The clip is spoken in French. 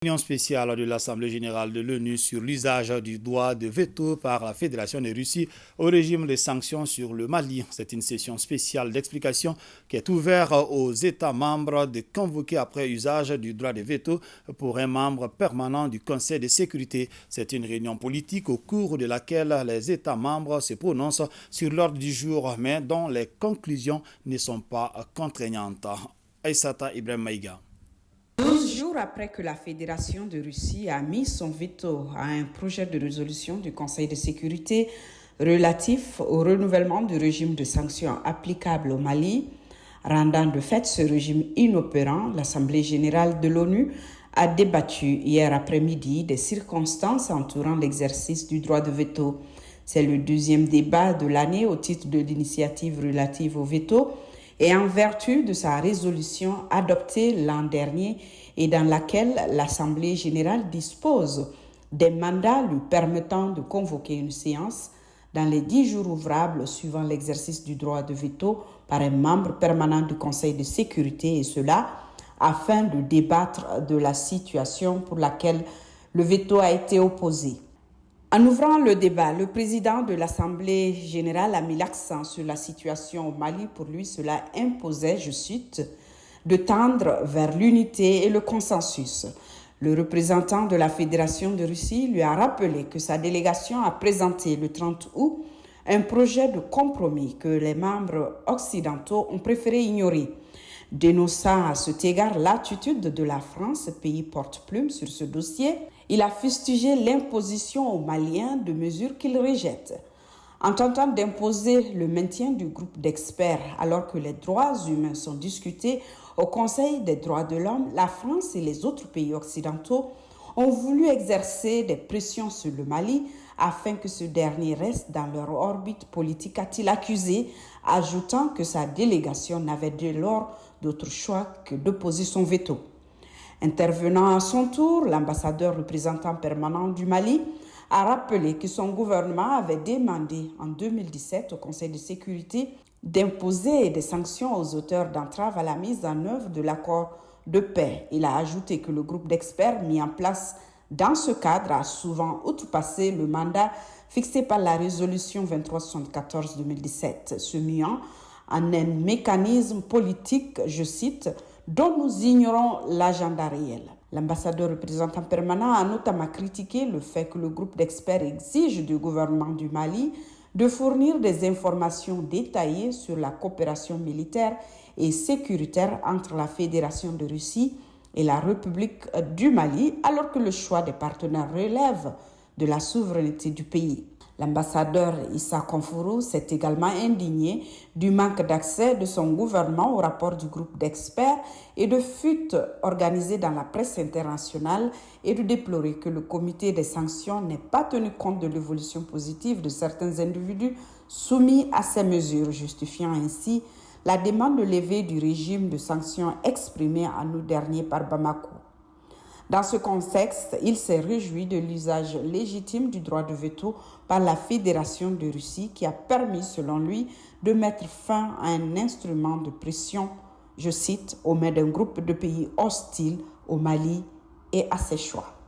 Réunion spéciale de l'Assemblée générale de l'ONU sur l'usage du droit de veto par la Fédération de Russie au régime de sanctions sur le Mali. C'est une session spéciale d'explication qui est ouverte aux États membres de convoquer après usage du droit de veto pour un membre permanent du Conseil de sécurité. C'est une réunion politique au cours de laquelle les États membres se prononcent sur l'ordre du jour, mais dont les conclusions ne sont pas contraignantes. Aïssata Ibrahim Maïga. 12 jours après que la Fédération de Russie a mis son veto à un projet de résolution du Conseil de sécurité relatif au renouvellement du régime de sanctions applicable au Mali, rendant de fait ce régime inopérant, l'Assemblée générale de l'ONU a débattu hier après-midi des circonstances entourant l'exercice du droit de veto. C'est le deuxième débat de l'année au titre de l'initiative relative au veto et en vertu de sa résolution adoptée l'an dernier et dans laquelle l'Assemblée générale dispose des mandats lui permettant de convoquer une séance dans les 10 jours ouvrables suivant l'exercice du droit de veto par un membre permanent du Conseil de sécurité, et cela afin de débattre de la situation pour laquelle le veto a été opposé. En ouvrant le débat, le président de l'Assemblée générale a mis l'accent sur la situation au Mali. Pour lui, cela imposait, je cite, de tendre vers l'unité et le consensus. Le représentant de la Fédération de Russie lui a rappelé que sa délégation a présenté le 30 août un projet de compromis que les membres occidentaux ont préféré ignorer. Dénonçant à cet égard l'attitude de la France, pays porte-plume sur ce dossier, il a fustigé l'imposition aux Maliens de mesures qu'il rejette. En tentant d'imposer le maintien du groupe d'experts alors que les droits humains sont discutés au Conseil des droits de l'homme, la France et les autres pays occidentaux ont voulu exercer des pressions sur le Mali afin que ce dernier reste dans leur orbite politique, a-t-il accusé, ajoutant que sa délégation n'avait dès lors d'autre choix que d'opposer son veto. Intervenant à son tour, l'ambassadeur représentant permanent du Mali a rappelé que son gouvernement avait demandé en 2017 au Conseil de sécurité d'imposer des sanctions aux auteurs d'entraves à la mise en œuvre de l'accord de paix. Il a ajouté que le groupe d'experts mis en place dans ce cadre a souvent outrepassé le mandat fixé par la résolution 2374-2017, se muant en un mécanisme politique, je cite, dont nous ignorons l'agenda réel. L'ambassadeur représentant permanent a notamment critiqué le fait que le groupe d'experts exige du gouvernement du Mali de fournir des informations détaillées sur la coopération militaire et sécuritaire entre la Fédération de Russie et la République du Mali, alors que le choix des partenaires relève de la souveraineté du pays. L'ambassadeur Issa Kanfourou s'est également indigné du manque d'accès de son gouvernement au rapport du groupe d'experts et de fuites organisées dans la presse internationale, et de déplorer que le comité des sanctions n'ait pas tenu compte de l'évolution positive de certains individus soumis à ces mesures, justifiant ainsi la demande de levée du régime de sanctions exprimée en août dernier par Bamako. Dans ce contexte, il s'est réjoui de l'usage légitime du droit de veto par la Fédération de Russie qui a permis, selon lui, de mettre fin à un instrument de pression, je cite, aux mains d'un groupe de pays hostiles au Mali et à ses choix.